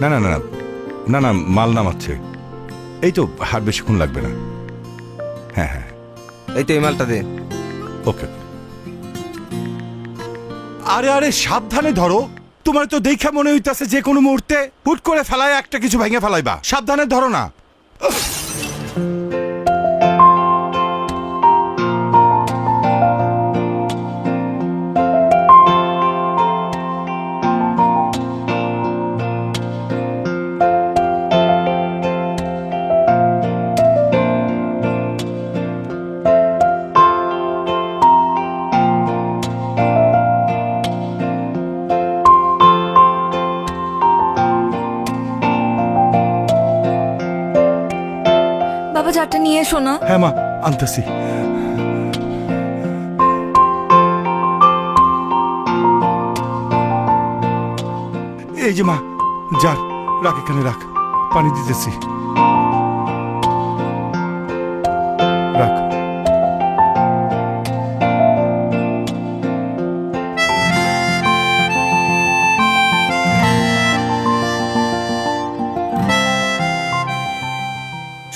না না না না না না মাল নামাচ্ছে, এই তো আর বেশিক্ষণ লাগবে না। হ্যাঁ হ্যাঁ এই তো এই মালটা দে। ওকে। আরে আরে সাবধানে ধরো, তোমার তো দেখা মনে হইতাছে যে কোনো মুহূর্তে হুট করে ফেলায় একটা কিছু ভেঙে ফেলাইবা, সাবধানে ধরো না। বাবা চারটা নিয়ে এসো না। হ্যাঁ মা আনতেছি। এই যে মা, যার রাখ, এখানে রাখ, পানি দিতেছি, রাখ।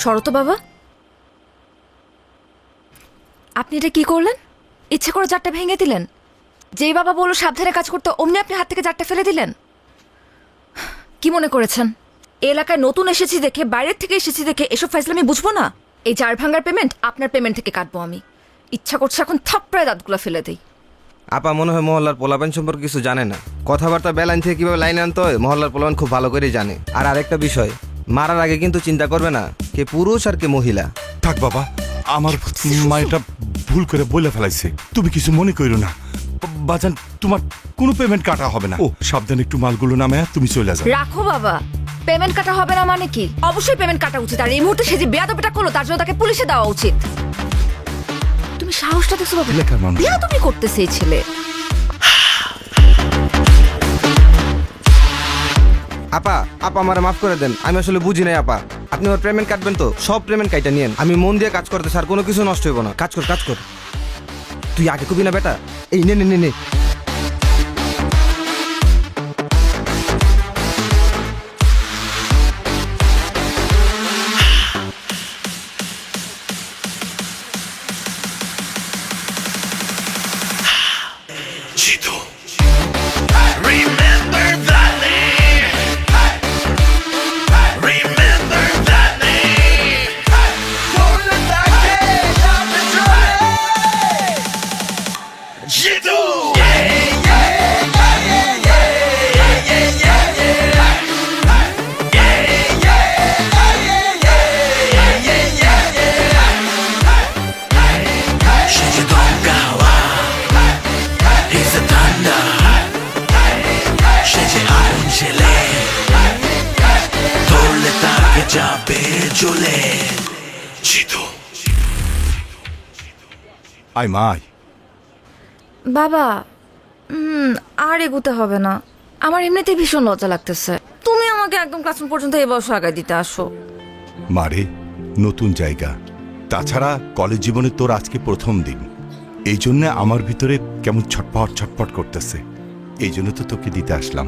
শরত বাবা, আপনি এটা কি করলেন? ইচ্ছে করে জারটা ভেঙে দিলেন? যেই বাবা বললো সাবধানে কাজ করতে, অমনি আপনি হাত থেকে জারটা ফেলে দিলেন। কি মনে করেছেন এই এলাকায় নতুন এসেছি দেখে, বাইরের থেকে এসেছি দেখে এসব ফাইজলামি বুঝবো না? এই জার ভাঙার পেমেন্ট আপনার পেমেন্ট থেকে কাটবো আমি। ইচ্ছা করছে এখন থাপ্পড়ায় দাঁতগুলো ফেলে দেই। আপা মনে হয় মহল্লার পোলাপান সম্পর্কে কিছু জানে না। কথাবার্তা বেলাইন থেকে কিভাবে লাইনে আনতে হয় মহল্লার পোলাপান খুব ভালো করেই জানে। আর আরেকটা বিষয়, মারার আগে কিন্তু চিন্তা করবে না কে পুরুষ আর কে মহিলা। থাক বাবা, আমার মা এটা ভুল করে বলে ফেলাইছে, তুমি কিছু মনে করো না। বাজান, তোমার কোনো পেমেন্ট কাটা হবে না। ও সাবধানে একটু মালগুলো নামে তুমি চলে যাও। রাখো বাবা, পেমেন্ট কাটা হবে না মানে কি? অবশ্যই পেমেন্ট কাটা উচিত। আর এই মুহূর্তে সে যে বেয়াদবিটা করলো তার জন্য তাকে পুলিশে দেওয়া উচিত। তুমি সাহসটা দেখছো বাবা? এলাকার মানুষ। বেয়াদবি করতেছে এই ছেলে। আপা আপা আমারে মাফ করে দেন, আমি আসলে বুঝি নাই আপা। আপনি আমার পেমেন্ট কাটবেন তো? সব পেমেন্ট কাইটা নিয়েন, আমি মন দিয়ে কাজ করতে স্যার, কোনো কিছু নষ্ট হইব না। কাজ কর কাজ কর। তুই আগে কবি না বেটা, এই নে নে নে নে। Chito. Remember that name. Remember that name. Chito. Shijidongawa. He's a thunder. Shiji agun chile. Torle take jabe jole. Chito. আয় মা আয়। বাবা, আর এগুতে হবে না। আমার এমনিতেই ভীষণ লজ্জা লাগতেছে। তুমি আমাকে একদম ক্লাসরুম পর্যন্ত এই বয়স আগায় দিতে আসো। মারে, নতুন জায়গা, তাছাড়া কলেজ জীবনে তোর আজকে প্রথম দিন, এই জন্য আমার ভিতরে কেমন ছটপট ছটপট করতেছে। এই জন্য তো তোকে দিতে আসলাম।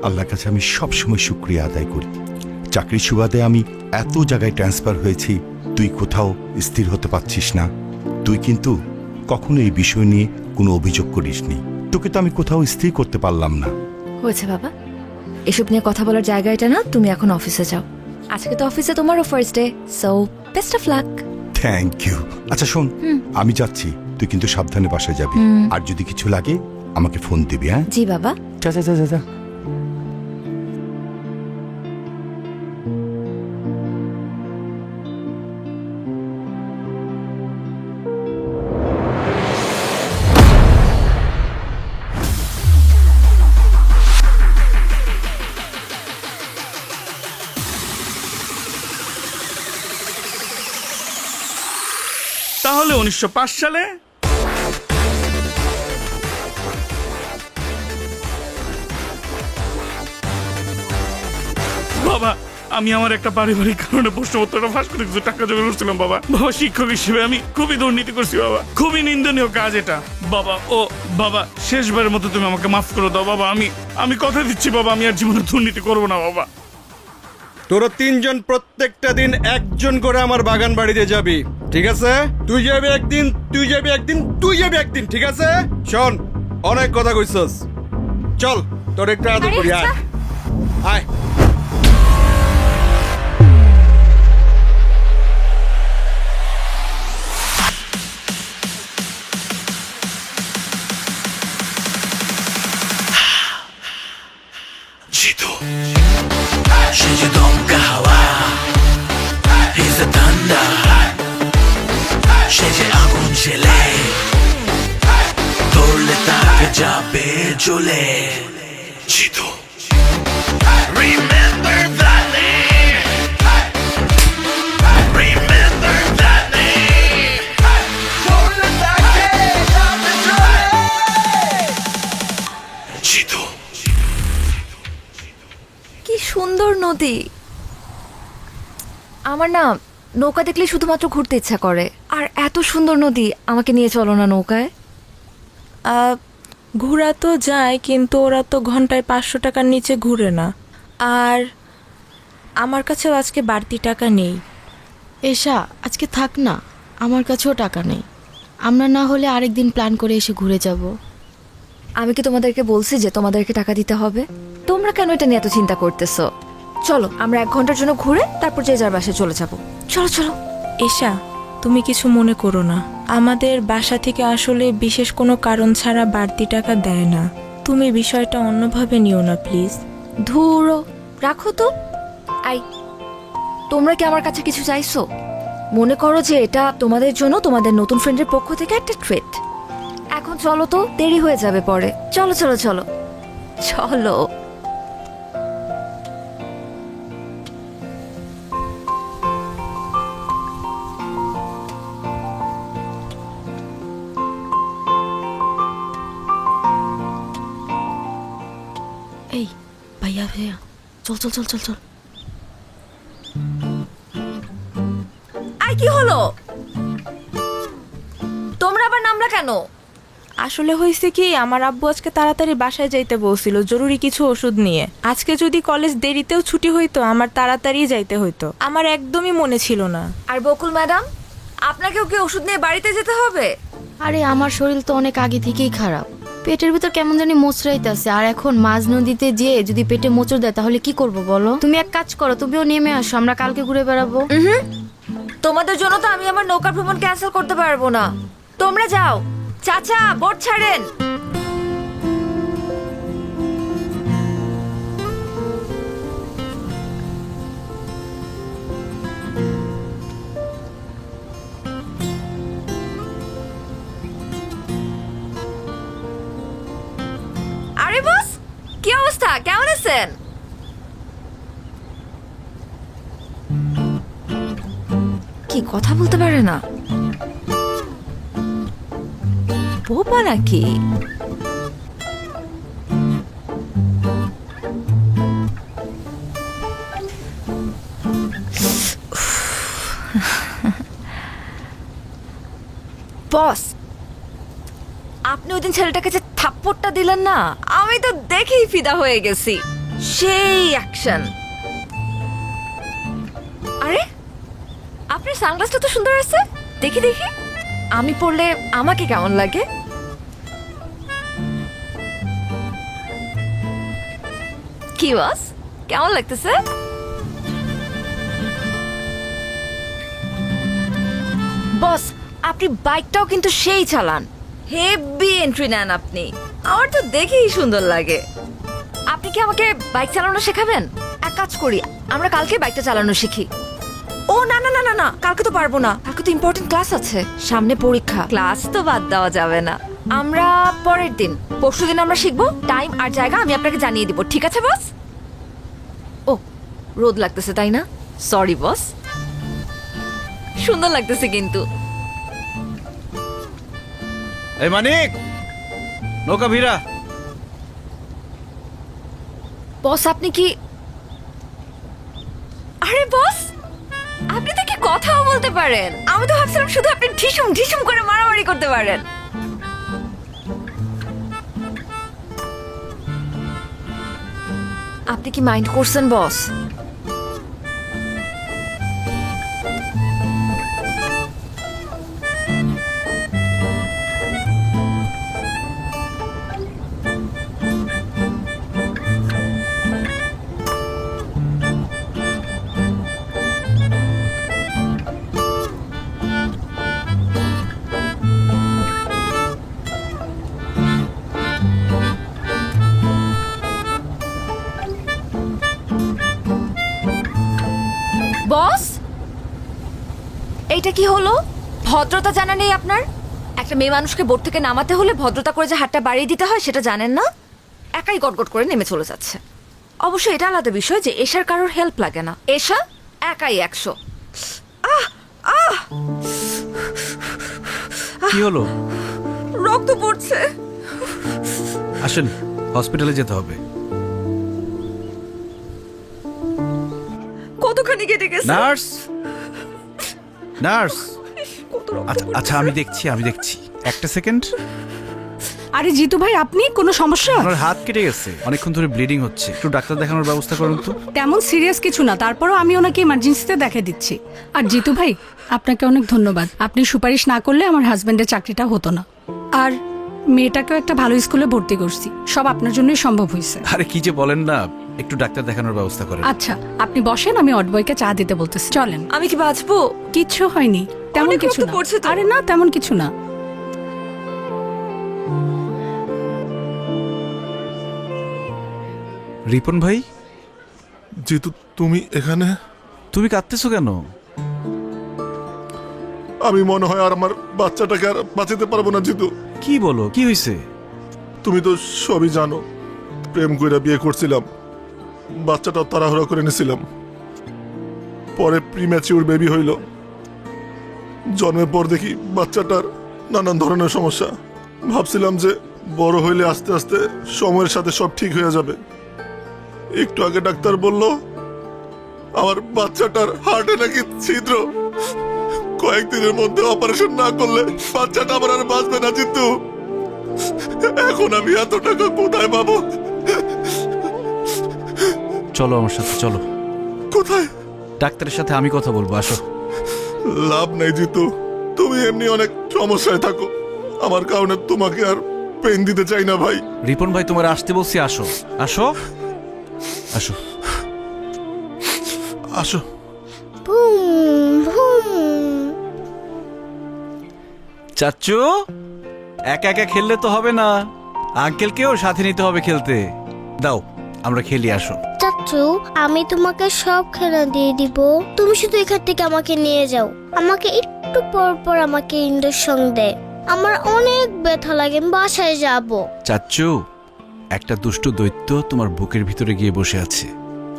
আল্লাহর কাছে আমি সব সময় শুকরিয়া আদায় করি। চাকরির সুবাদে আমি এত জায়গায় ট্রান্সফার হয়েছি, তুই কোথাও স্থির হতে পারছিস না। তুই কিন্তু কখনো এই বিষয় নিয়ে কোনো অভিযোগ করিসনি। তোকে তো আমি কোথাও স্থির করতে পারলাম না। হয়েছে বাবা, এসব নিয়ে কথা বলার জায়গা এটা না। তুমি এখন অফিসে যাও। আজকে তো অফিসে তোমারও first day, so best of luck. Thank you. আচ্ছা শোন, আমি যাচ্ছি, তুই কিন্তু সাবধানে বাসায় যাবি। আর যদি কিছু লাগে আমাকে ফোন দিবি। হ্যাঁ জি বাবা। যা যা যা যা যা। তাহলে 1905 সালে বাবা আমি আমার একটা পারিবারিক কারণে প্রশ্নপত্রটা ফাঁস করে কিছু টাকা জমা করছিলাম বাবা। বাবা শিক্ষক হিসেবে আমি খুবই দুর্নীতি করছি বাবা, খুবই নিন্দনীয় কাজ এটা বাবা। ও বাবা, শেষবারের মতো তুমি আমাকে মাফ করে দাও বাবা। আমি কথা দিচ্ছি বাবা, আমি আর জীবনে দুর্নীতি করবো না বাবা। তোরা তিনজন প্রত্যেকটা দিন একজন করে আমার বাগান বাড়িতে যাবি, ঠিক আছে? তুই যাবি একদিন, তুই যাবি একদিন, তুই যাবি একদিন, ঠিক আছে? শোন, অনেক কথা কইছস, চল তোর একটু আদর করি। আয় আয়। 지도 시즈 동가와 He's the thunder 시즈 아군 젤레 돌레다 배잡에 졸레 지도 Remember that name Remember that name 돌레다 배잡에 졸레 지도 কি সুন্দর নদী। আমার না নৌকা দেখলে শুধুমাত্র ঘুরতে ইচ্ছা করে। আর এত সুন্দর নদী, আমাকে নিয়ে চলো না নৌকায়। ঘোরা তো যায়, কিন্তু ওরা তো ঘন্টায় 500 টাকার নিচে ঘুরে না। আর আমার কাছেও আজকে বাড়তি টাকা নেই। এসা আজকে থাক না, আমার কাছেও টাকা নেই। আমরা না হলে আরেকদিন প্ল্যান করে এসে ঘুরে যাব। আমি কি তোমাদেরকে বলছি যে তোমাদেরকে টাকা দিতে হবে? তোমরা কেন এটা নিয়ে এত চিন্তা করতেছো? চলো আমরা 1 ঘন্টার জন্য ঘুরে তারপর যে যার বাসায় চলে যাব। চলো চলো। এশা, তুমি কিছু মনে করো না, আমাদের বাসা থেকে আসলে বিশেষ কোনো কারণ ছাড়া বাড়তি টাকা দেয় না। তুমি বিষয়টা অন্যভাবে নিও না প্লিজ। ধুরো, রাখো তো। আই, তোমরা কি আমার কাছে কিছু চাইছো? মনে করো যে এটা তোমাদের জন্য তোমাদের নতুন ফ্রেন্ডের পক্ষ থেকে একটা ট্রিট। এখন চলো তো, দেরি হয়ে যাবে পরে। চলো চলো চলো চলো। এই ভাইয়া ভাইয়া, চল চল চল চল চল। আই, কি হলো? তোমরা আবার নামলা কেন? আসলে হয়েছে কি, আমার আব্বু আজকে তাড়াতাড়ি বাসায় যাইতে বলছিল জরুরি কিছু ওষুধ নিয়ে। আজকে যদি কলেজ দেরিতেও ছুটি হইতো, আমার তাড়াতাড়ি যাইতে হইতো। আমার একদমই মনে ছিল না। আর বকুল ম্যাডাম, আপনাকেও কি ওষুধ নিয়ে বাড়িতে যেতে হবে? আরে আমার শরীর তো অনেক আগে থেকেই খারাপ, পেটের ভিতর কেমন জানি মোচড়াইতেছে। আর এখন মাঝ নদীতে যেয়ে যদি পেটে মোচড় দেয় তাহলে কি করব বলো? তুমি এক কাজ করো, তুমিও নেমে আসো, আমরা কালকে ঘুরে বেড়াবো। তোমাদের জন্য তো আমি আমার নৌকা ভ্রমণ ক্যান্সেল করতে পারবো না। তোমরা যাও। চাচা, বোট ছাড়েন। আরে বস, কি অবস্থা? কেমন আছেন? কি কথা বলতে পারে না? বোবা নাকি? বস, আপনি ওই দিন ছেলেটাকে যে থাপ্পড়টা দিলেন না, আমি তো দেখেই ফিদা হয়ে গেছি। সেই অ্যাকশন। আরে, আপনার সানগ্লাসটা তো সুন্দর আছে, দেখি দেখি। আমি পরলে আমাকে কেমন লাগে? কি বস, কেমন লাগতেছে? বস, আপনি বাইকটাও কিন্তু সেই চালান, হেভি এন্ট্রি নেন আপনি। আমার তো দেখেই সুন্দর লাগে। আপনি কি আমাকে বাইক চালানো শেখাবেন? এক কাজ করি, আমরা কালকে বাইকটা চালানো শিখি। ও না না না না না, কালকে তো পারবো না, কালকে তো ইম্পর্টেন্ট ক্লাস আছে, সামনে পরীক্ষা। ক্লাস তো বাদ দেওয়া যাবে না। আমরা পরের দিন, পরশুদিন আমরা শিখবো। টাইম আর জায়গা আমি আপনাকে জানিয়ে দিব, ঠিক আছে বস? ও, রোদ লাগতেছে তাই না? Sorry boss. সুন্দর লাগতেছে কিন্তু। এই মানিক, নৌকা ভিড়া। বস, আপনি কি আরে বস, আপনি তো কি কথাও বলতে পারেন। আমি তো ভাবছিলাম শুধু আপনি ঢিসুম ঢিসুম করে মারামারি করতে পারেন। আপনি কি মাইন্ড করছেন বস? বস, এইটা কি হলো? ভদ্রতা জানা নেই আপনার? একটা মেয়ে মানুষকে বোট থেকে নামাতে হলে ভদ্রতা করে যে হাতটা বাড়িয়ে দিতে হয় সেটা জানেন না? একাই গটগট করে নেমে চলে যাচ্ছে। অবশ্য এটা আলাদা বিষয় যে এশার কারোর হেল্প লাগে না। এশা একাই 100। কি হলো? রক্ত পড়ছে। আসেন, হসপিটালে যেতে হবে। কতখানি কেটে গেছে? Nurse, nurse. কত রক্ত আচ্ছা আচ্ছা, আমি দেখছি একটা সেকেন্ড। আরে জিতু ভাই, আপনি কোনো সমস্যা? আমার হাত কেটে গেছে, অনেকক্ষণ ধরে ব্লিডিং হচ্ছে, একটু ডাক্তার দেখানোর ব্যবস্থা করুন তো। তেমন সিরিয়াস কিছু না, তারপরও আমি ওনাকে ইমার্জেন্সিতে দেখে দিচ্ছি। আর জিতু ভাই, আপনাকে অনেক ধন্যবাদ। আপনি সুপারিশ না করলে আমার হাজবেন্ডের চাকরিটা হতো না। আর মেয়েটাকেও একটা ভালো স্কুলে ভর্তি করছি, সব আপনার জন্যই সম্ভব হয়েছে। আরে কি যে বলেন না, একটু ডাক্তার দেখানোর ব্যবস্থা করেন। আচ্ছা, আপনি বসেন, আমি অটবয়কে চা দিতে বলতেছি। চলেন। আমি কি বাঁচবো? কিচ্ছু হয়নি, তেমন অনেক কিছু রক্ত না। পড়ছে তো। আরে না, তেমন কিছু না। রিপন ভাই, জিতু, তুমি এখানে? তুমি কাঁদতেছো কেন? আমি মনে হয় আর আমার বাচ্চাটাকে আর বাঁচাতে পারবো না জিতু। কি বলো, কি হয়েছে? তুমি তো সবই জানো, প্রেম কইরা বিয়ে করছিলাম, বাচ্চাটাও তাড়াহুড়া করে নিয়েছিলাম। পরে প্রিম্যাচিউর বেবি হইল। জন্মের পর দেখি বাচ্চাটার নানান ধরনের সমস্যা। ভাবছিলাম যে বড় হইলে আস্তে আস্তে সময়ের সাথে সব ঠিক হয়ে যাবে। একটু আগে ডাক্তার বলল আমার বাচ্চাটার হার্টে নাকি ছিদ্র। কয়েকদিনের মধ্যে অপারেশন না করলে বাচ্চাটা আমার আর বাঁচবে না জিতু। এখন আমি এত টাকা কোথায় পাবো? চলো আমার সাথে, চলো। কোথায়? ডাক্তারের সাথে আমি কথা বলবো, আসো। লাভ নাই জিতু, তুমি এমনি অনেক সমস্যায় থাকো, আমার কারণে তোমাকে আর পেন দিতে চাই না ভাই। রিপন ভাই, তোমার আসতে বলছি, আসো আসো আসো আসো। চাচ্চু, একা একা খেললে তো হবে না, আঙ্কেলকেও সাথে নিতে হবে খেলতে। দাও, আমরা খেলি, আসো। চাচু, আমি তোমাকে সব খেলা দিয়ে দিব, তুমি শুধু এখান থেকে আমাকে নিয়ে যাও। আমাকে একটু পর পর আমাকে ইঞ্জেকশন দে, আমার অনেক ব্যথা লাগে, আমি বাসায় যাব। চাচ্চু, একটা দুষ্টু দৈত্য তোমার বুকের ভিতরে গিয়ে বসে আছে।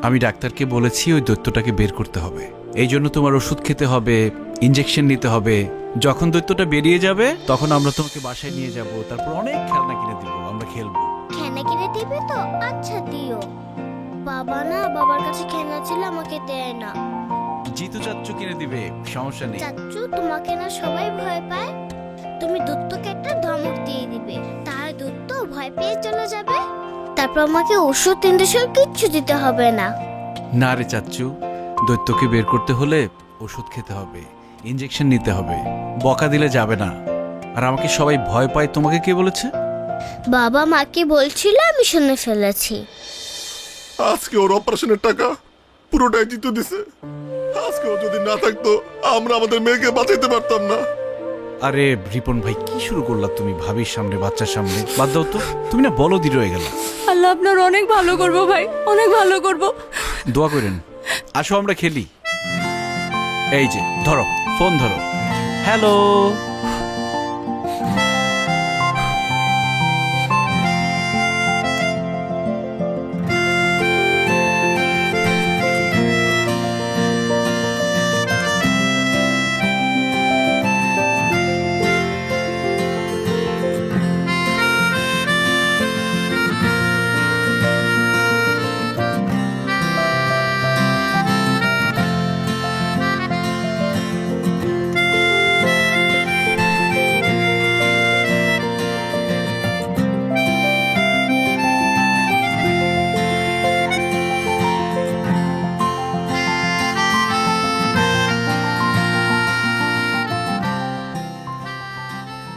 আমি ডাক্তারকে বলেছি ওই দৈত্যটাকে বের করতে হবে। এই জন্য তোমার ওষুধ খেতে হবে, ইঞ্জেকশন নিতে হবে। যখন দৈত্যটা বেরিয়ে যাবে তখন আমরা তোমাকে বাসায় নিয়ে যাব, তারপর অনেক খেলনা কিনে দিব, আমরা খেলবো। খেলনা কিনে দিবে তো? আচ্ছা দিও। বাবা না, বাবার কাছে খেলনা ছিল, আমাকে দেয় না। জিতু চাচ্চু কিনে দিবে, সমস্যা নেই। চাচু, তোমাকে না সবাই ভয় পায়, তুমি দত্তকে একটা ধমক দিয়ে দিবে, তাহলে দত্ত ভয় পেয়ে চলে যাবে। তারপর আমাকে ওষুধ ইঞ্জেকশন কিচ্ছু দিতে হবে না। না রে চাচ্চু, দৈত্যকে বের করতে হলে ওষুধ খেতে হবে, ইঞ্জেকশন নিতে হবে, বকা দিলে যাবে না। আর আমাকে সবাই ভয় পায়, তোমাকে কে বলেছে? বাবা মাকে বলছিল, আমি শুনে ফেলেছি। আজকে ওর অপারেশনের টাকা পুরোটাই জিতু দিছে। আজকে ও যদি না থাকতো আমরা আমাদের মেয়েকে বাঁচাইতে পারতাম না। আরে রিপন ভাই, কি শুরু করলা তুমি ভাবির সামনে, বাচ্চার সামনে? বাদ দাও তো, তুমি না বলদি রয়ে গেল। আল্লাহ আপনার অনেক ভালো করবো ভাই, অনেক ভালো করবো। দোয়া করেন। আসো আমরা খেলি। এই যে ধরো, ফোন ধরো। হ্যালো।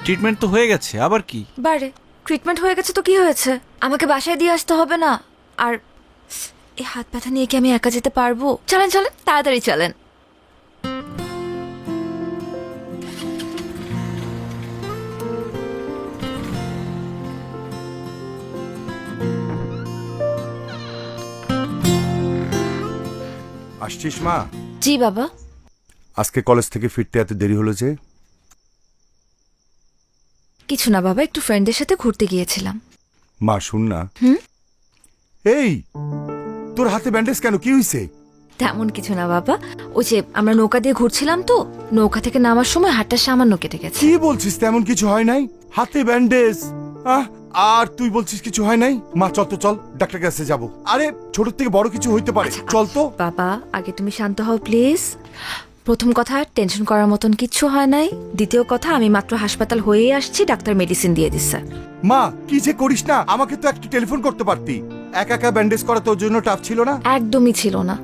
ট্রিটমেন্ট তো হয়ে গেছে, আবার কি? বারে ট্রিটমেন্ট হয়ে গেছে তো কি হয়েছে? আমাকে বাসায় দিয়ে আসতে হবে না। আর এই হাত ব্যথা নিয়ে কি আমি একা যেতে পারবো? চলেন চলেন, তাড়াতাড়ি চলেন। আসছিস মা? জি বাবা। আজকে কলেজ থেকে ফিরতে এত দেরি হলো যে? কিছু না বাবা, একটু ফ্রেন্ডদের সাথে ঘুরতে গিয়েছিলাম। মা শুন না। এই তোর হাতে ব্যান্ডেজ কেন, কি হইছে? তেমন কিছু না বাবা, ওই যে আমরা নৌকা দিয়ে ঘুরছিলাম তো, নৌকা থেকে নামার সময় হাতটা সামান্য কেটে গেছে। কি বলছিস? তেমন কিছু হয় নাই, হাতে ব্যান্ডেজ। আর তুই বলছিস কিছু হয় নাই? মা চল তো, চল ডাক্তার কাছে যাব। আরে ছোট থেকে বড় কিছু হইতে পারে, চল তো। বাবা আগে তুমি শান্ত হও প্লিজ। প্রথম কথা, টেনশন করার মতন কিচ্ছু হয় নাই। দ্বিতীয় কথা, আমি মাত্র হাসপাতাল হয়েই আসছি, ডাক্তার মেডিসিন দিয়ে দিচ্ছে। মা কি যে করিস না, আমাকে তো একটু টেলিফোন করতে পারতি। একা একা ব্যান্ডেজ করা তোর জন্য টাফ ছিল না? একদমই ছিল না,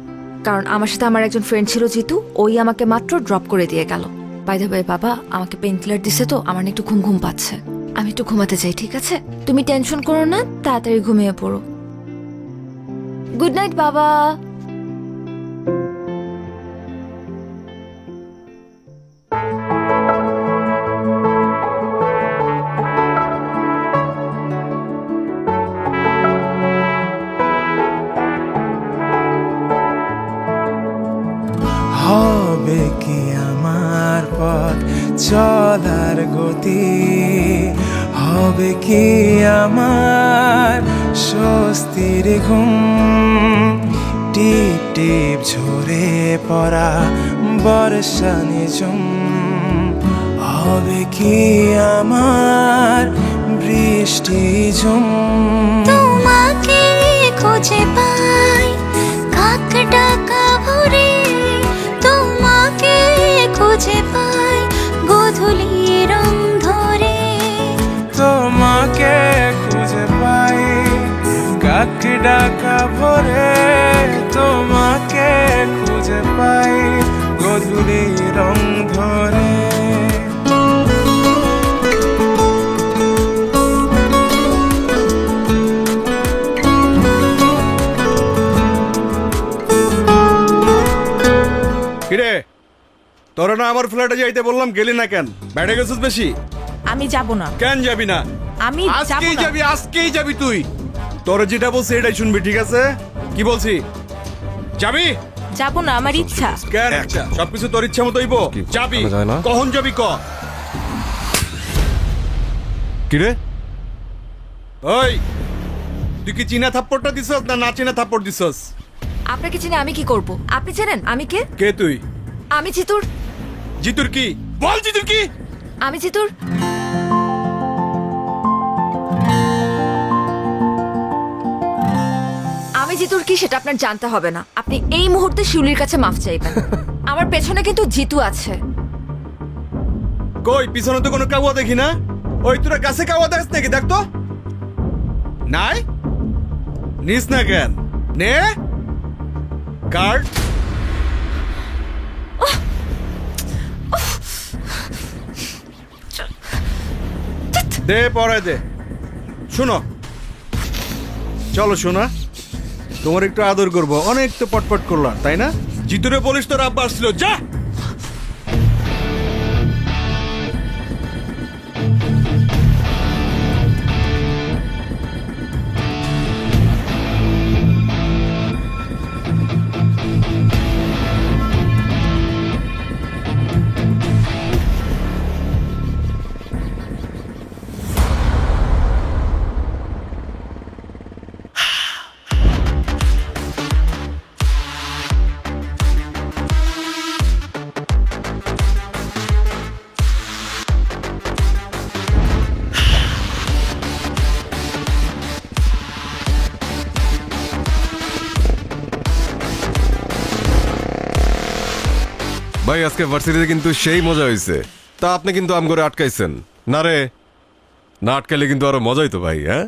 কারণ আমার সাথে আমার একজন ফ্রেন্ড ছিল জিতু, ওই আমাকে মাত্র ড্রপ করে দিয়ে গেল। বাই দ্য ওয়ে বাবা, আমাকে পেইন কিলার দিছে তো আমার না একটু ঘুম ঘুম পাচ্ছে, আমি একটু ঘুমাতে চাই। ঠিক আছে, তুমি টেনশন করো না, তাড়াতাড়ি ঘুমিয়ে পড়ো। গুড নাইট বাবা। হবে কি আমার পথ চলার গতি, হবে কি আমার স্বস্তির ঘুম, টিপ টিপ ঝরে পড়া বর্ষা নিঝুম, হবে কি আমার বৃষ্টি ঝুম। তোমাকে খুঁজে পাই কাক ডাকা ভরে, তোমাকে খুঁজে পাই গোধূলি রং ধরে। তোমাকে খুঁজে পাই কাক ডাকা ভরে, তোমাকে খুঁজে পাই গধূলি রং ধরে। কিরে, তোরা না আমার ফ্ল্যাটে যাইতে বললাম, গেলি না কেন? বেড়ে গেছিস বেশি? আমি যাব না। কেন যাবি না? আমি যাব আজকেই না। যাবি, আজকেই যাবি তুই। তোর যেটা বলছি এটাই শুনবি, ঠিক আছে? কি বলছি, যাবি? যাব না, আমার ইচ্ছা। কেন সবকিছু তোর ইচ্ছা মতো হইব? যাবি, কখন যাবি ক? কিরে ওই তুই কি চীনা থাপ্পড়টা দিছস না না চীনা থাপ্পড় দিছস? আপনাকে চিনে আমি কি করব? আপনি চেনেন আমি কে? কে তুই? আমি জিতুর। জিতুর কি? বল জিতুর কি? আমি জিতুর আমি জিতুর কি সেটা আপনার জানতে হবে না। আপনি এই মুহূর্তে শিউলির কাছে মাফ চাইবেন। আমার পেছনে কিন্তু জিতু আছে। কই পিছনে তো কোনো কাওয়া দেখি না। ওই তোরা গাছে কাওয়া দেখছ নাকি? দেখ তো। নাই নিস না কেন? নে কার্ড দে, পরে দে। শোনো, চলো শোনা, তোমার একটু আদর করবো। অনেক তো পটপট করলাম, তাই না? জিতুরে বলিস তোর আব্বা আসছিল, যা। ভাই আজকে ভার্সিটিতে কিন্তু সেই মজা হয়েছে। তা আপনি কিন্তু আম করে আটকাইছেন না রে? না আটকাইলে কিন্তু আরো মজা হইতো ভাই। হ্যাঁ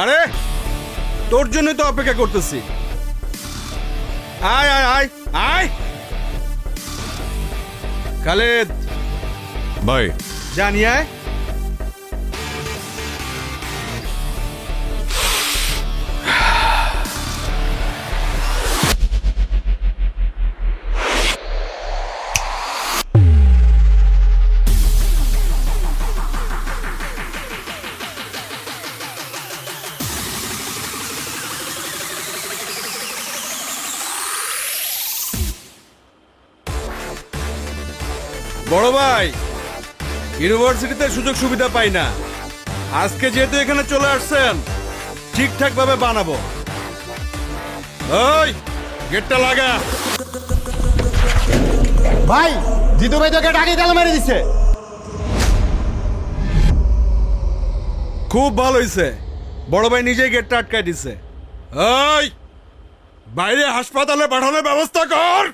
আরে তোর জন্যই তো অপেক্ষা করতেছি। আয় আয় আয় আয় খালেদ, ভাই জানি আয়। বড় ভাই, ইউনিভার্সিটিতে সুযোগ সুবিধা পাই না, আজকে যেহেতু এখানে চলে আসছেন ঠিকঠাক ভাবে বানাবো। ওই গেটটা লাগা। ভাই জিতু ভাই তোকে ডাকি তালা মেরে দিচ্ছে। খুব ভালো হয়েছে, বড় ভাই নিজেই গেটটা আটকাই দিচ্ছে। ওই বাইরে হাসপাতালে পাঠানোর ব্যবস্থা কর।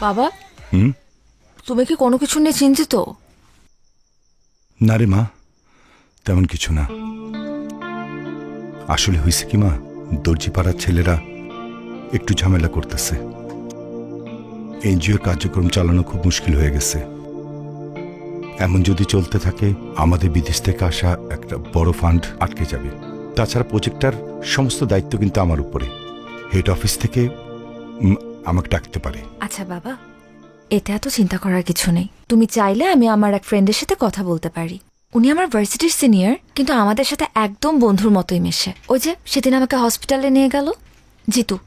বাবা, হুম? তুমি কি কোনো কিছু নিয়ে চিন্তিত? না রে মা, তেমন কিছু না। আসলে হয়েছে কি মা, দর্জি পাড়ার ছেলেরা একটু ঝামেলা করতেছে। এনজিওর কার্যক্রম চালানো খুব মুশকিল হয়ে গেছে। এমন যদি চলতে থাকে আমাদের বিদেশ থেকে আসা একটা বড় ফান্ড আটকে যাবে। তাছাড়া প্রজেক্টটার সমস্ত দায়িত্ব কিন্তু আমার উপরে। হেড অফিস থেকে আমাকে ডাকতে পারে। আচ্ছা বাবা, এটা এত চিন্তা করার কিছু নেই। তুমি চাইলে আমি আমার এক ফ্রেন্ডের সাথে কথা বলতে পারি। উনি আমার ভার্সিটির সিনিয়র, কিন্তু আমাদের সাথে একদম বন্ধুর মতোই মেশে। ওই যে সেদিন আমাকে হসপিটালে নিয়ে গেল জিতু,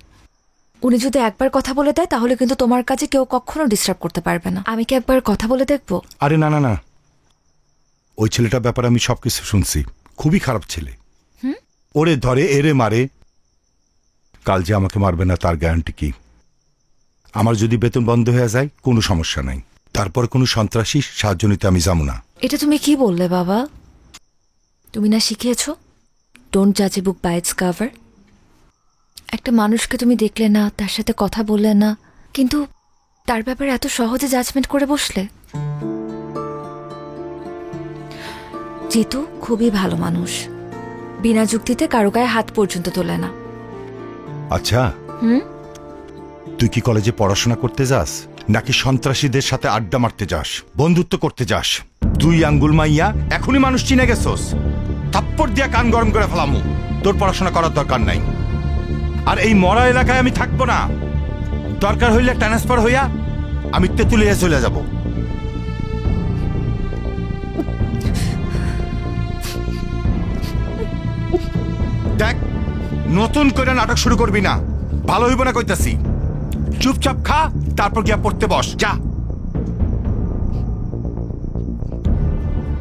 উনি যদি একবার কথা বলে দেয় তাহলে কিন্তু তোমার কাছে কেউ কখনো ডিস্টার্ব করতে পারবে না। আমি কি একবার কথা বলে দেখবো? আরে না না না, ওই ছেলেটার ব্যাপারে আমি সবকিছু শুনছি। খুবই খারাপ ছেলে। ওরে ধরে এরে মারে, কাল যে আমাকে মারবে না তার গ্যারান্টি কি? আমার যদি বেতন বন্ধ হয়ে যায় কোনো সমস্যা নাই, তারপর কোনো সন্ত্রাসী সাহায্য নিতে আমি যাবো না। এটা তুমি কি বললে বাবা? তুমি না শিখিয়েছো ডোন্ট জাজ এ বুক বাই ইটস কভার? একটা মানুষকে তুমি দেখলে না, তার সাথে কথা বললে না, কিন্তু তার ব্যাপারে এত সহজে জাজমেন্ট করে বসলে। জিতু খুবই ভালো মানুষ, বিনা যুক্তিতে কারো গায়ে হাত পর্যন্ত তোলে না। আচ্ছা, তুই কি কলেজে পড়াশোনা করতে যাস নাকি সন্ত্রাসীদের সাথে আড্ডা মারতে যাস, বন্ধুত্ব করতে যাস? দুই আঙ্গুল মাইয়া এখনই মানুষ চিনে গেছস, থাপ্পড় দিয়া কান গরম করে ফেলামু। তোর পড়াশোনা করার দরকার নাই। আর এই মরা এলাকায় আমি থাকবো না। দরকার হইলে ট্রান্সফার হইয়া আমি তেঁতুলিয়া চলে যাব। দেখ, নতুন করে নাটক শুরু করবি না, ভালো হইব না কইতাছি। চুপচাপ খা, তারপর গিয়া পড়তে বস, যা।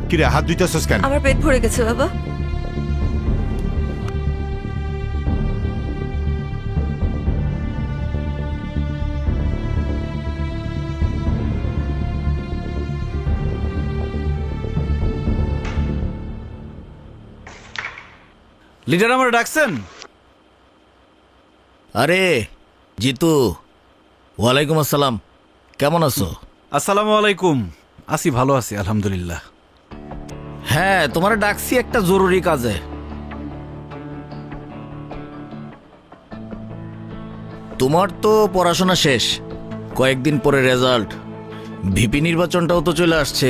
কিরে, হাত ধুইতেছস কেন? আমার পেট ভরে গেছে বাবা। লিডার আমার ডাকছেন? আরে জিতু, ওয়ালাইকুম আসসালাম, কেমন আছো? আসসালামু আলাইকুম। আছি, ভালো আছি আলহামদুলিল্লাহ। হ্যাঁ, তোমার ডাকছি একটা জরুরি কাজে। তোমার তো পড়াশোনা শেষ, কয়েকদিন পরে রেজাল্ট, ভিপি নির্বাচনটাও তো চলে আসছে।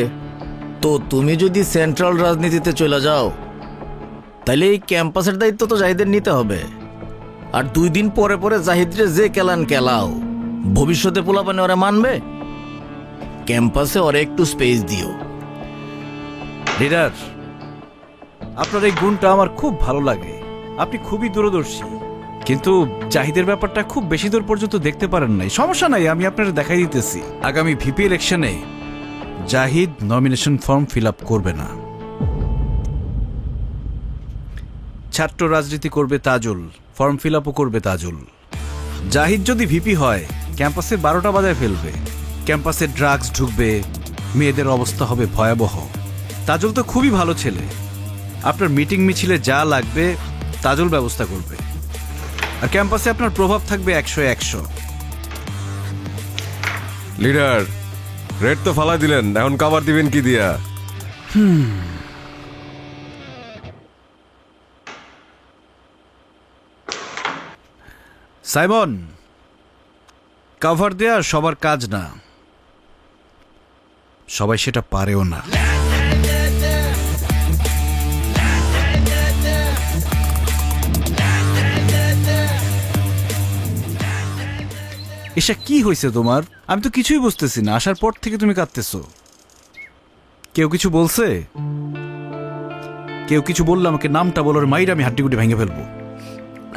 তো তুমি যদি সেন্ট্রাল রাজনীতিতে চলে যাও, তাহলে এই ক্যাম্পাসের দায়িত্ব তো জাহিদের নিতে হবে। আর 2 দিন পরে পরে জাহিদরে যে কেলান কেলাও, ভবিষ্যতে পোলাপানে ওরা মানবে? ক্যাম্পাসে ওরা একটু স্পেস দিও। লিডার, আপনার এই গুণটা আমার খুব ভালো লাগে। আপনি খুবই দূরদর্শী, কিন্তু জাহিদের ব্যাপারটা খুব বেশি দূর পর্যন্ত দেখতে পারেন নাই। সমস্যা নাই, আমি আপনার দেখাই দিতেছি। আগামী ভিপি ইলেকশনে Zahid nomination form fill up করবে না। ছাত্র রাজনীতি করবে তাজুল, ফর্ম ফিল আপও করবে তাজুল। জাহিদ যদি ভিপি হয়, ক্যাম্পাসে 12টা বাজায় ফেলবে। ক্যাম্পাসে ড্রাগস ঢুকবে, মেয়েদের অবস্থা হবে ভয়াবহ। তাজুল তো খুবই ভালো ছেলে, আপনার মিটিং মিছিলে যা লাগবে তাজুল ব্যবস্থা করবে। আর ক্যাম্পাসে আপনার প্রভাব থাকবে 100-100। লিডার, রেড তো ফালা দিলেন, এখন কাভার দিবেন কি দিয়া? সাইমন, কভার দেয়া সবার কাজ না, সবাই সেটা পারেও না। এসা কি হয়েছে তোমার? আমি তো কিছুই বুঝতেছি না। আসার পর থেকে তুমি কাঁদতেছো। কেউ কিছু বলছে? কেউ কিছু বললে আমাকে নামটা বলার মাইর আমি হাড্ডিগুটি ভেঙে ফেলবো।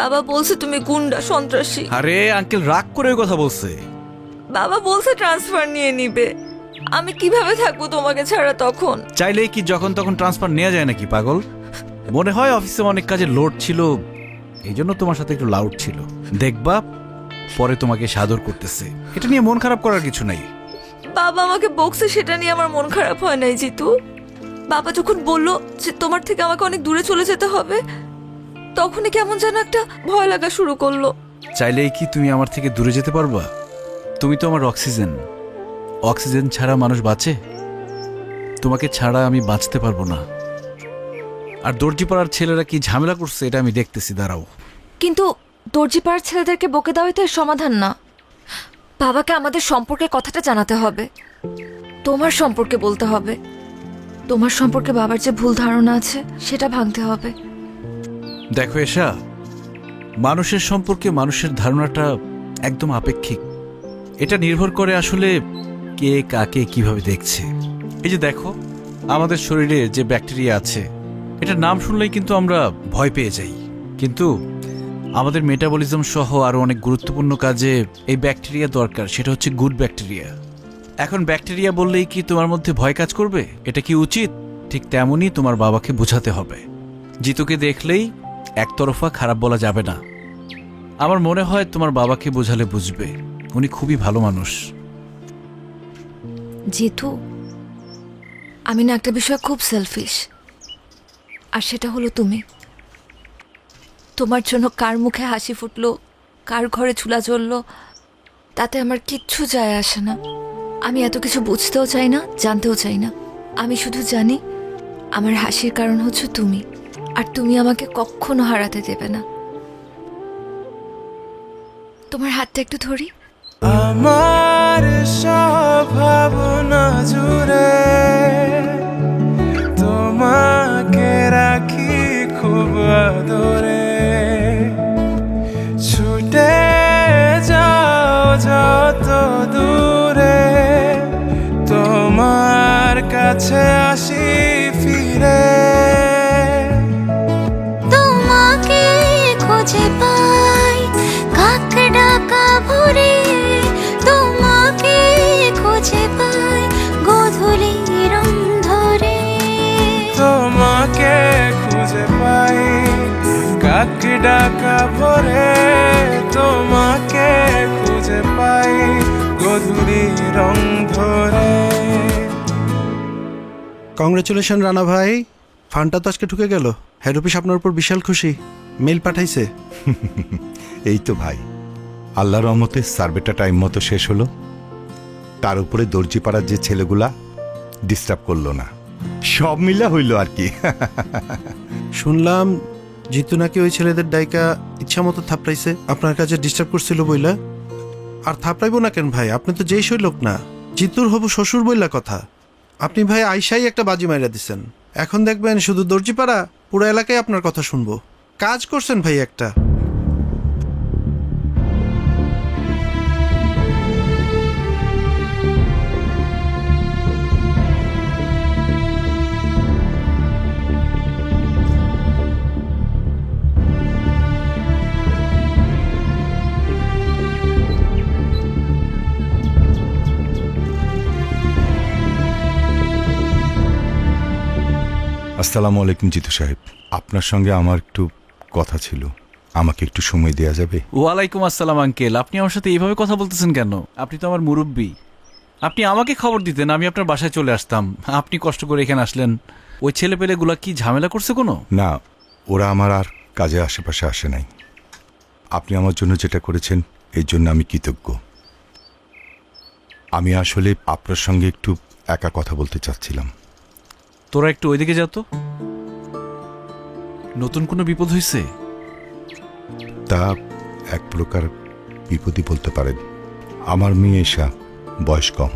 বাবা বলছে তুমি গুন্ডা, সন্ত্রাসী। আরে আঙ্কেল রাগ করে ওই কথা বলছে। বাবা বলছে ট্রান্সফার নিয়ে নিবে। আমি কিভাবে থাকবো তোমাকে ছাড়া তখন? চাইলেই কি যখন তখন ট্রান্সফার নেওয়া যায় নাকি পাগল? মনে হয় অফিসে অনেক কাজের লোড ছিল, এই জন্য তোমার সাথে একটু লাউড ছিল। দেখবা পরে তোমাকে সাদর করতেছে, এটা নিয়ে মন খারাপ করার কিছু নাই। বাবা আমাকে বকছে, সেটা নিয়ে আমার মন খারাপ হয় নাই জিতু। বাবা যখন বললো যে তোমার থেকে আমাকে অনেক দূরে চলে যেতে হবে, তখনই কেমন যেন একটা ভয় লাগা শুরু করলো। চাইলেই কি তুমি আমার থেকে দূরে যেতে পারবা? তুমি তো আমার অক্সিজেন। অক্সিজেন ছাড়া মানুষ বাঁচে? তোমাকে ছাড়া আমি বাঁচতে পারবো না। আর দর্জিপাড়ার ছেলেরা কি ঝামেলা করছে এটা আমি দেখতেছি, দাঁড়াও। কিন্তু দর্জিপাড়ার ছেলেদেরকে বকে দেওয়াই তো এর সমাধান না। বাবাকে আমাদের সম্পর্কে কথাটা জানাতে হবে, তোমার সম্পর্কে বলতে হবে। তোমার সম্পর্কে বাবার যে ভুল ধারণা আছে সেটা ভাঙতে হবে। দেখো এশা, মানুষের সম্পর্কে মানুষের ধারণাটা একদম আপেক্ষিক। এটা নির্ভর করে আসলে কে কাকে কিভাবে দেখছে। এই যে দেখো, আমাদের শরীরে যে ব্যাকটেরিয়া আছে, এটার নাম শুনলেই কিন্তু আমরা ভয় পেয়ে যাই। কিন্তু আমাদের মেটাবলিজম সহ আরো অনেক গুরুত্বপূর্ণ কাজে এই ব্যাকটেরিয়া দরকার, সেটা হচ্ছে গুড ব্যাকটেরিয়া। এখন ব্যাকটেরিয়া বললেই কি তোমার মধ্যে ভয় কাজ করবে? এটা কি উচিত? ঠিক তেমনই তোমার বাবাকে বোঝাতে হবে। জিতুকে দেখলেই একতরফা খারাপ বলা যাবে না। আমার মনে হয় তোমার বাবাকে বোঝালে বুঝবে, উনি খুবই ভালো মানুষ। জিতু, আমি না একটা বিষয় খুব সেলফিশ, আর সেটা হলো তুমি। তোমার জন্য কার মুখে হাসি ফুটলো, কার ঘরে চুলা জ্বললো, তাতে আমার কিচ্ছু যায় আসে না। আমি এত কিছু বুঝতেও চাই না, জানতেও চাই না। আমি শুধু জানি আমার হাসির কারণ হচ্ছে তুমি, আর তুমি আমাকে কখনো হারাতে দেবে না। তোমার হাতটা একটু ধরি। আমার সব ভাবনা জুড়ে তোমাকে রাখি খুব আদরে। ছুটে যাও যত দূরে, তোমার কাছে আসি ফিরে। তোমাকে ডাকা ভরে তোমাকে খুঁজে পাই গধূলি রং ধরে। কংগ্রেচুলেশন রানা ভাই, ফান্ডটা তো আজকে ঢুকে গেল। হেড অফিস আপনার উপর বিশাল খুশি, মেল পাঠাইছে। এই তো ভাই, আল্লাহর রহমতে সার্ভেটা টাইম মতো শেষ হলো। তার উপরে দর্জিপাড়ার যে ছেলেগুলা ডিস্টার্ব করলো না, সব মিলা হইল আর কি। শুনলাম জিতু নাকি ওই ছেলেদের ডাইকা ইচ্ছা মতো থাপড়াইছে, আপনার কাছে ডিস্টার্ব করছিল বইলা। আর থাপড়াইবো না কেন ভাই, আপনি তো যেই সই লোক না, জিতুর হবু শ্বশুর বইলা কথা। আপনি ভাই আইসাই একটা বাজি মাইরা দিছেন, এখন দেখবেন শুধু দর্জিপাড়া পুরো এলাকায় আপনার কথা শুনবো। কাজ করছেন ভাই একটা। আসসালামু আলাইকুম জিতু সাহেব, আপনার সঙ্গে আমার একটু কথা ছিল, আমাকে একটু সময় দেওয়া যাবে? ওয়ালাইকুম আসসালাম আঙ্কেল, আপনি আমার সাথে এইভাবে কথা বলতেছেন কেন? আপনি তো আমার মুরব্বী। আপনি আমাকে খবর দিতেন, আমি আপনার বাসায় চলে আসতাম। আপনি কষ্ট করে এখানে আসলেন। ওই ছেলেপেলেগুলা কি ঝামেলা করছে কোনো? না, ওরা আমার আর কাজে আশেপাশে আসে নাই। আপনি আমার জন্য যেটা করেছেন এর জন্য আমি কৃতজ্ঞ। আমি আসলে আপনার সঙ্গে একটু একা কথা বলতে চাচ্ছিলাম। তোরা একটু ওইদিকে যা তো। নতুন কোনো বিপদ হয়েছে? তা এক প্রকার বিপদই বলতে পারেন। আমার মেয়ে এসা বয়স কম,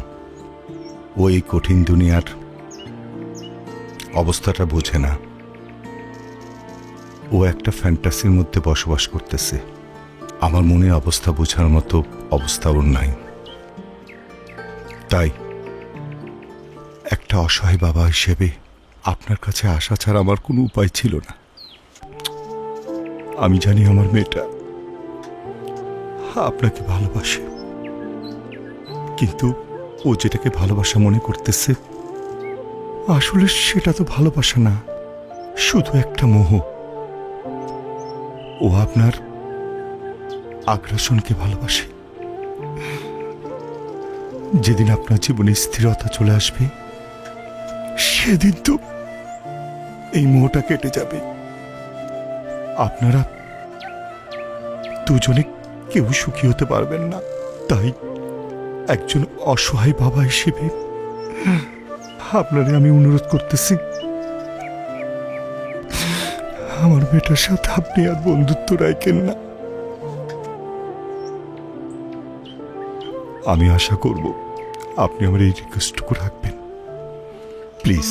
ও এই কঠিন দুনিয়ার অবস্থাটা বোঝে না। ও একটা ফ্যান্টাসির মধ্যে বসবাস করতেছে। আমার মনে অবস্থা বোঝার মতো অবস্থা ওর নাই। তাই একটা অসহায় বাবা হিসেবে আপনার কাছে আসা ছাড়া আমার কোনো উপায় ছিল না। আমি জানি আমার মেয়েটা আপনাকে ভালোবাসে, কিন্তু ও যেটাকে ভালোবাসা মনে করতেছে আসলে সেটা তো ভালোবাসা না, শুধু একটা মোহ। ও আপনার আগ্রাসনকে ভালোবাসে। যেদিন আপনার জীবনে স্থিরতা চলে আসবে সেদিন তো এই মোহটা কেটে যাবে। আপনারা দুজনে কেউ সুখী হতে পারবেন না। তাই একজন অসহায় বাবা হিসেবে আপনারে আমি অনুরোধ করতেছি, আমার বেটার সাথে আপনি আর বন্ধুত্ব রাখেন না। আমি আশা করব আপনি আমার এই রিকোয়েস্টটুকু রাখবেন, প্লিজ।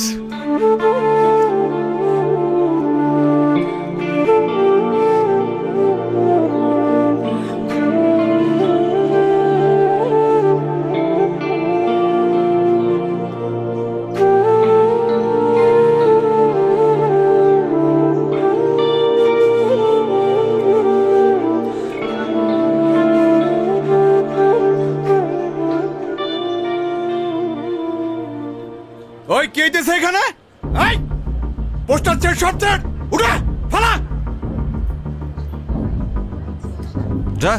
ওই কে দিছে এখানে? এই পোস্টার চেক সব চেক উঠা ফালা যা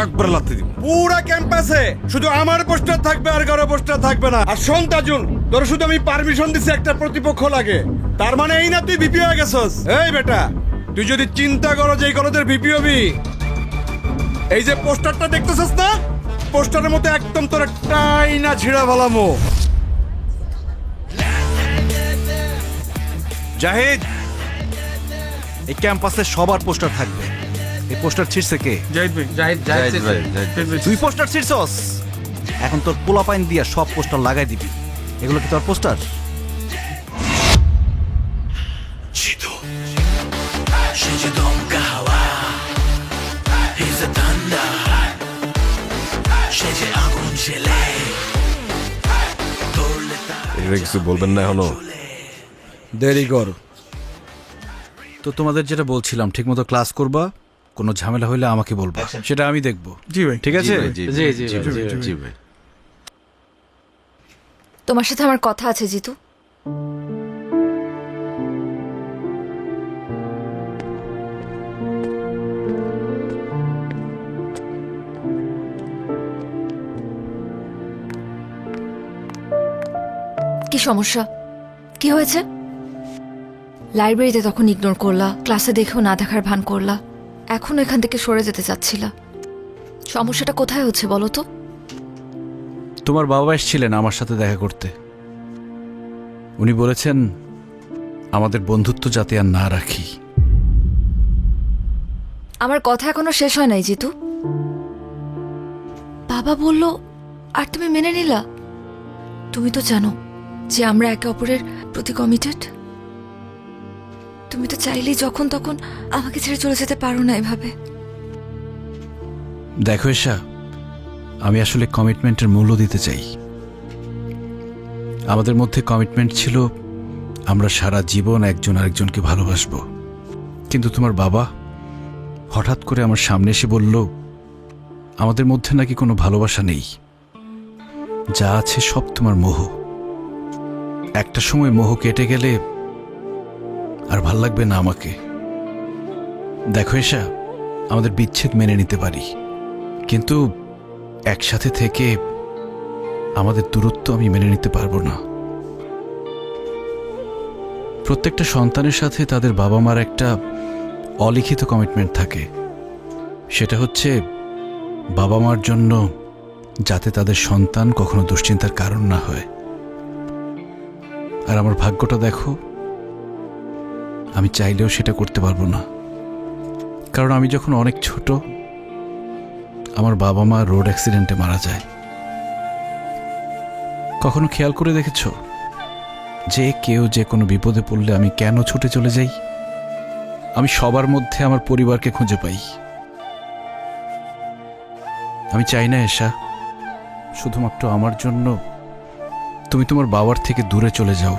একবার লাথি দিব। পুরা ক্যাম্পাসে শুধু আমার পোস্টার থাকবে, আর কারো পোস্টার থাকবে না। আর শোন তাজুল, তোর শুধু আমি পারমিশন দিছি, একটা প্রতিপক্ষ লাগে, তার মানে এই না তুই ভিপি হয়ে গেছস। এই বেটা, তুই যদি চিন্তা করো যে এই কলেজের ভিপি হবি, এই যে পোস্টারটা দেখতেছস না, পোস্টারের মতো একদম তোর টাই না ছিড়া ভালামো। জাহিদ, এই ক্যাম্পাসে সবার পোস্টার থাকবে। এই পোস্টার ছিঁড়ছে কে? জাহিদ ভাই, জাহিদ ভাই। তুই পোস্টার ছিঁড়ছস? এখন তোর পোলাপাইন দিয়া সব পোস্টার লাগাই দিবি। এগুলো কি তোর পোস্টার? এটা কিছু বলবেন না এখনো? দেরি কর। তো তোমাদের যেটা বলছিলাম, ঠিকমতো ক্লাস করবা, কোনো ঝামেলা হইলে আমাকে বলবা, সেটা আমি দেখবো। জি ভাই। ঠিক আছে? জি ভাই। তোমার সাথে আমার কথা আছে জিতু। কি সমস্যা? কি হয়েছে? লাইব্রেরিতে তখন ইগনোর করলা, ক্লাসে দেখেও না দেখার ভান করলা, এখন এখান থেকে সরে যেতে চাচ্ছিলা। সমস্যাটা কোথায় হচ্ছে বলো তো? তোমার বাবা এসেছিলেন আমার সাথে দেখা করতে। উনি বলেছেন আমাদের বন্ধুত্ব যাতে আর না রাখি। আমার কথা এখনো শেষ হয় নাই জিতু। বাবা বলল আর তুমি মেনে নিলা? তুমি তো জানো যে আমরা একে অপরের প্রতি কমিটেড। তুমি তো চাইলেই যখন তখন আমাকে ছেড়ে চলে যেতে পারো না এভাবে। দেখো এশা, আমি আসলে কমিটমেন্টের মূল্য দিতে চাই। আমাদের মধ্যে কমিটমেন্ট ছিল আমরা সারা জীবন একজন আরেকজনকে ভালোবাসবো। কিন্তু তোমার বাবা হঠাৎ করে আমার সামনে এসে বলল আমাদের মধ্যে নাকি কোনো ভালোবাসা নেই, যা আছে সব তোমার মোহ। একটা সময় মোহ কেটে গেলে আর ভাল লাগবে না আমাকে। দেখো এশা, আমাদের বিচ্ছেদ মেনে নিতে পারি, কিন্তু একসাথে থেকে আমাদের দূরত্ব আমি মেনে নিতে পারবো না। প্রত্যেকটা সন্তানের সাথে তাদের বাবা মার একটা অলিখিত কমিটমেন্ট থাকে, সেটা হচ্ছে বাবা মার জন্য যাতে তাদের সন্তান কখনো দুশ্চিন্তার কারণ না হয়। আর আমার ভাগ্যটা দেখো, আমি চাইলেও সেটা করতে পারবো না। কারণ আমি যখন অনেক ছোট, আমার বাবা মা রোড অ্যাক্সিডেন্টে মারা যায়। কখনো খেয়াল করে দেখেছো যে কেউ যে কোনো বিপদে পড়লে আমি কেন ছুটে চলে যাই? আমি সবার মধ্যে আমার পরিবারকে খুঁজে পাই। আমি চাই না এশা শুধুমাত্র আমার জন্য তুমি তোমার বাবার থেকে দূরে চলে যাও,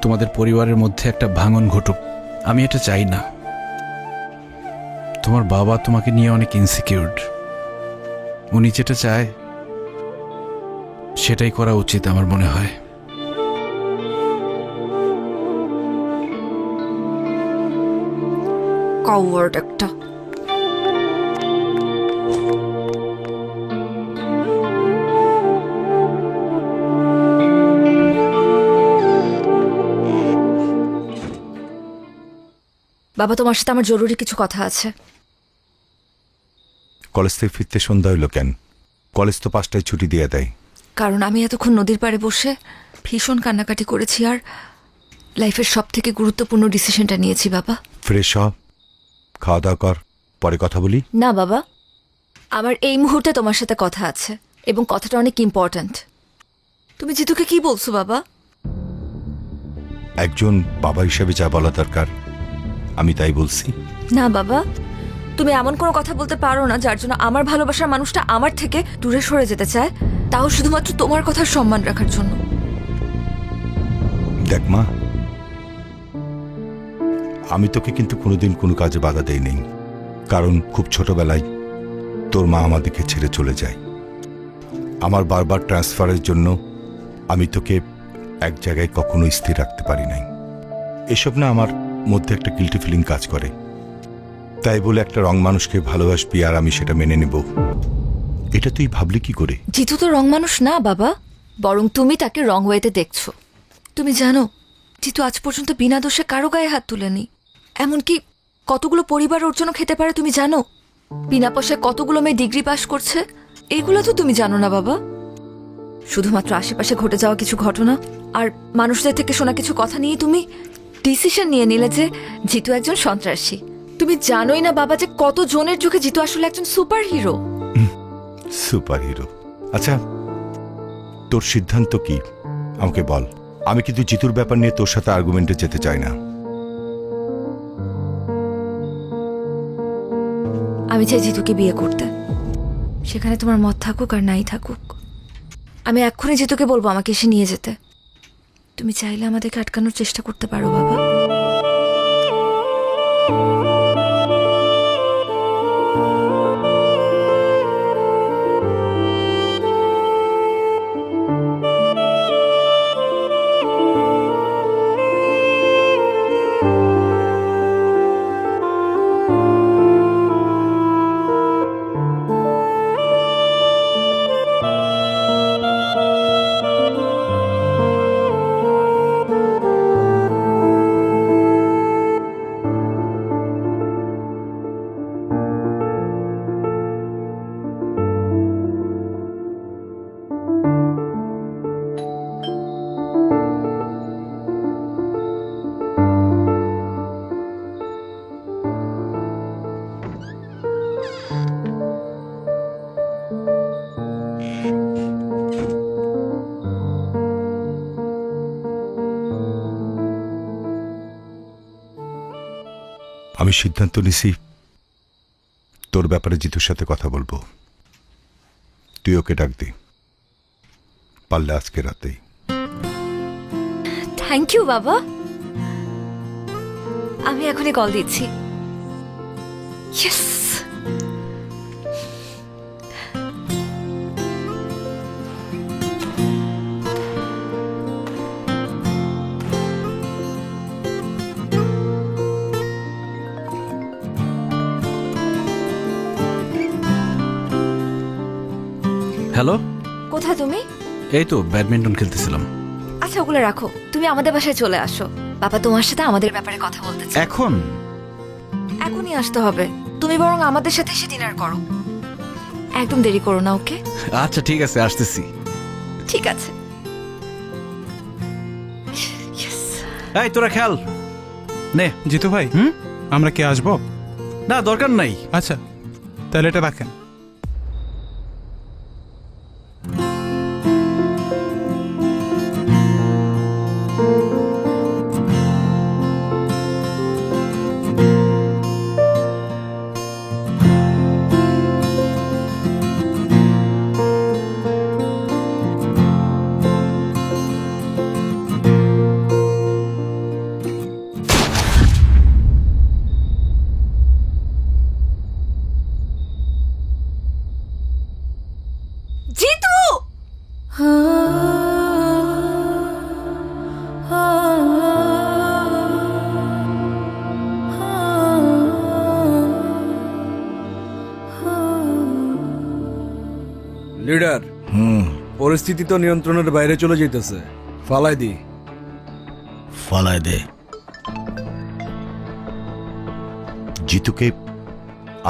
তোমাদের পরিবারের মধ্যে একটা ভাঙন ঘটুক। আমি এটা চাই না। তোমার বাবা তোমাকে নিয়ে অনেক ইনসিকিউরড। উনি যেটা চায় সেটাই করা উচিত আমার মনে হয়। কাওয়ার্ড একটা। বাবা, তোমার সাথে আমার জরুরি কিছু কথা আছে। কলেজ থেকে ফিরতে সন্ধ্যা হইল কেন? কলেজ তো 5টায় ছুটি দিয়ে দেয়। কারণ আমি এতক্ষণ নদীর পাড়ে বসে ভীষণ কান্নাকাটি করেছি আর লাইফের সব থেকে গুরুত্বপূর্ণ ডিসিশনটা নিয়েছি বাবা। ফ্রেশ হ, খাওয়া দাওয়া কর, পরে কথা বলি। না বাবা, আমার এই মুহূর্তে তোমার সাথে কথা আছে এবং কথাটা অনেক ইম্পর্ট্যান্ট। তুমি জিতুকে কি বলছো বাবা? একজন বাবা হিসেবে যা বলা দরকার আমি তাই বলছি। না বাবা, তুমি এমন কোনো কথা বলতে পারো না যার জন্য আমার ভালোবাসার মানুষটা আমার থেকে দূরে সরে যেতে চায়, তাও শুধুমাত্র তোমার কথার সম্মান রাখার জন্য। দেখ মা, আমি তোকে কিন্তু কোনোদিন কোনো কাজে বাধা দেই নেই, কারণ খুব ছোটবেলায় তোর মা আমাদেরকে ছেড়ে চলে যায়। আমার বারবার ট্রান্সফারের জন্য আমি তোকে এক জায়গায় কখনো স্থির রাখতে পারি নাই। এসব না আমার মধ্যে একটা গিল্টি ফিলিং কাজ করে। তাই বলে একটা রং মানুষকে ভালোবাসবি আর আমি সেটা মেনে নেব, এটা তুই ভাবলি কি করে? জিতু তো রং মানুষ না বাবা, বরং তুমি তাকে রং ওয়েতে দেখছো। তুমি জানো জিতু আজ পর্যন্ত বিনা দোষে কারো গায়ে হাত তুলেনি। এমনকি কতগুলো পরিবার ওর জন্য খেতে পারে তুমি জানো? বিনা পয়সায় কতগুলো মেয়ে ডিগ্রি পাশ করছে, এইগুলো তো তুমি জানো না বাবা। শুধুমাত্র আশেপাশে ঘটে যাওয়া কিছু ঘটনা আর মানুষদের থেকে শোনা কিছু কথা নিয়ে তুমি ডিসিশন নিয়ে নিলে যে জিতু একজন সন্ত্রাসী। তুমি জানোই না বাবা যে কত জনের চোখে জিতু আসলে একজন সুপার হিরো। Super hero? আচ্ছা, তোর সিদ্ধান্ত কি আমাকে বল। আমি কিন্তু জিতুর ব্যাপার নিয়ে তোর সাথে আর্গুমেন্টে যেতে চাই না। আমি চাই জিতুকে বিয়ে করতে, সেখানে তোমার মত থাকুক আর নাই থাকুক। আমি এক্ষুনি জিতুকে বলবো আমাকে এসে নিয়ে যেতে। তুমি চাইলে আমাদেরকে আটকানোর চেষ্টা করতে পারো বাবা। আমি সিদ্ধান্ত নিছি তোর ব্যাপারে জিতুর সাথে কথা বলবো। তুই ওকে ডাক দি, পারলে আজকে রাতেই। থ্যাংক ইউ বাবা, আমি এখনই কল দিচ্ছি। ইয়েস। হ্যালো, কোথায় তুমি? এই তো ব্যাডমিন্টন খেলতেছিলাম। আচ্ছা ওগুলো রাখো, তুমি আমাদের বাসায় চলে আসো। বাবা তোমার সাথে আমাদের ব্যাপারে কথা বলতে চাই। এখন এখনই আসতে হবে। তুমি বরং আমাদের সাথে এসে ডিনার করো, একদম দেরি করো না, ওকে? আচ্ছা ঠিক আছে, আসতেছি। ঠিক আছে। এই তোরা খেল নে। জিতু ভাই, হুম, আমরা কি আসবো? না দরকার নাই। আচ্ছা তাহলে এটা রাখেন। জিতু! লিডার, পরিস্থিতি তো নিয়ন্ত্রণের বাইরে চলে যেতেছে, ফালাই দি। ফালায় দে। জিতুকে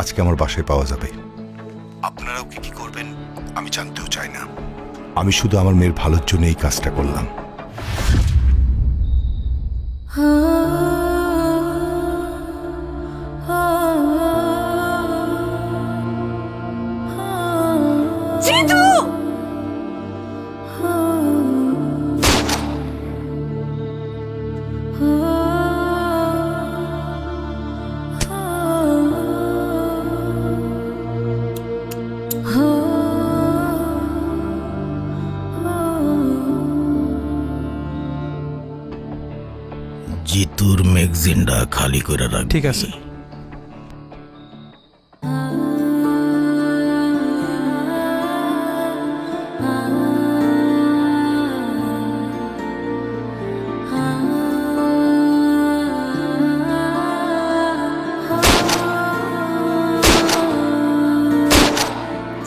আজকে আমার বাসায় পাওয়া যাবে। আপনারা ওকে কি করবেন আমি জানতেও চাই না। আমি শুধু আমার মেয়ের ভালোর জন্য এই কাজটা করলাম। জিতু! জিতুর ম্যাগজিনটা খালি করে রাখ। ঠিক আছে।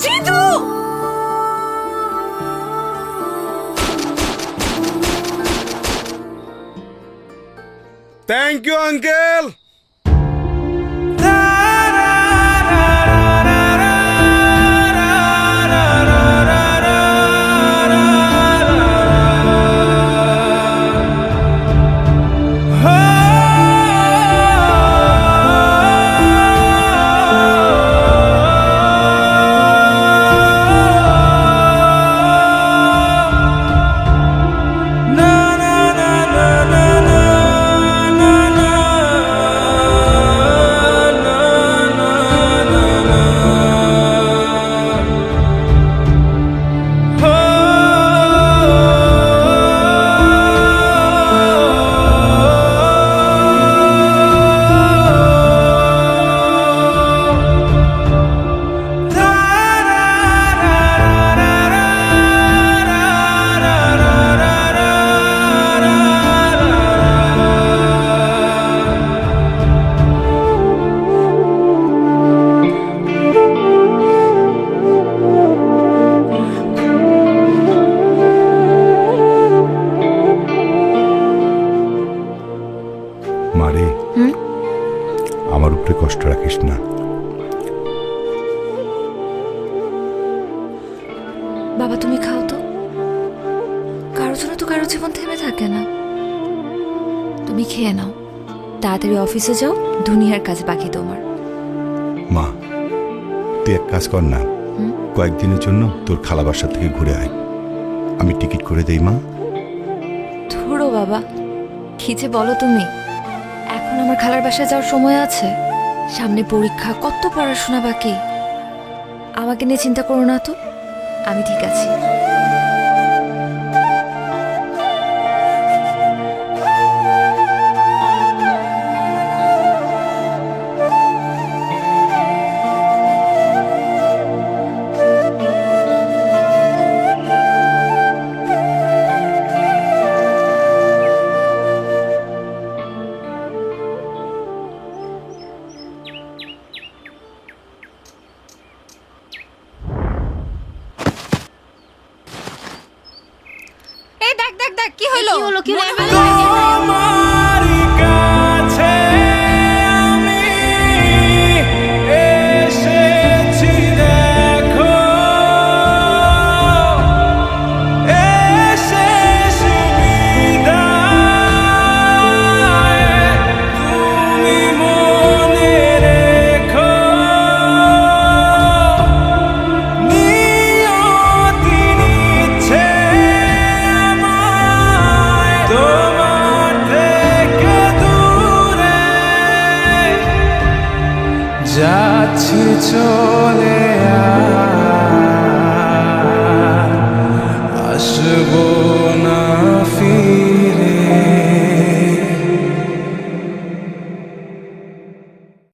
জিতু! Thank you uncle. মারে, আমার উপরে কষ্ট রাখিস না। বাবা তুমি খাও তো, কারোর জন্য তো কারো জীবন থেমে থাকে না। তুমি খেয়ে নাও, তাড়াতাড়ি অফিসে যাও, দুনিয়ার কাজ বাকি তোমার। মা, তুই এক কাজ কর না, কয়েকদিনের জন্য তোর খালা বাসা থেকে ঘুরে আয়। আমি টিকিট করে দেই মা। ধরো বাবা, কি যে বলো তুমি। এখন এখন আমার খালার বাসায় যাওয়ার সময় আছে? সামনে পরীক্ষা, কত পড়াশোনা বাকি। আমাকে নিয়ে চিন্তা করো না তো, আমি ঠিক আছি। এই দেখ দেখ দেখ, কি হলো? কি হলো? যাচ্ছি চলে আসবো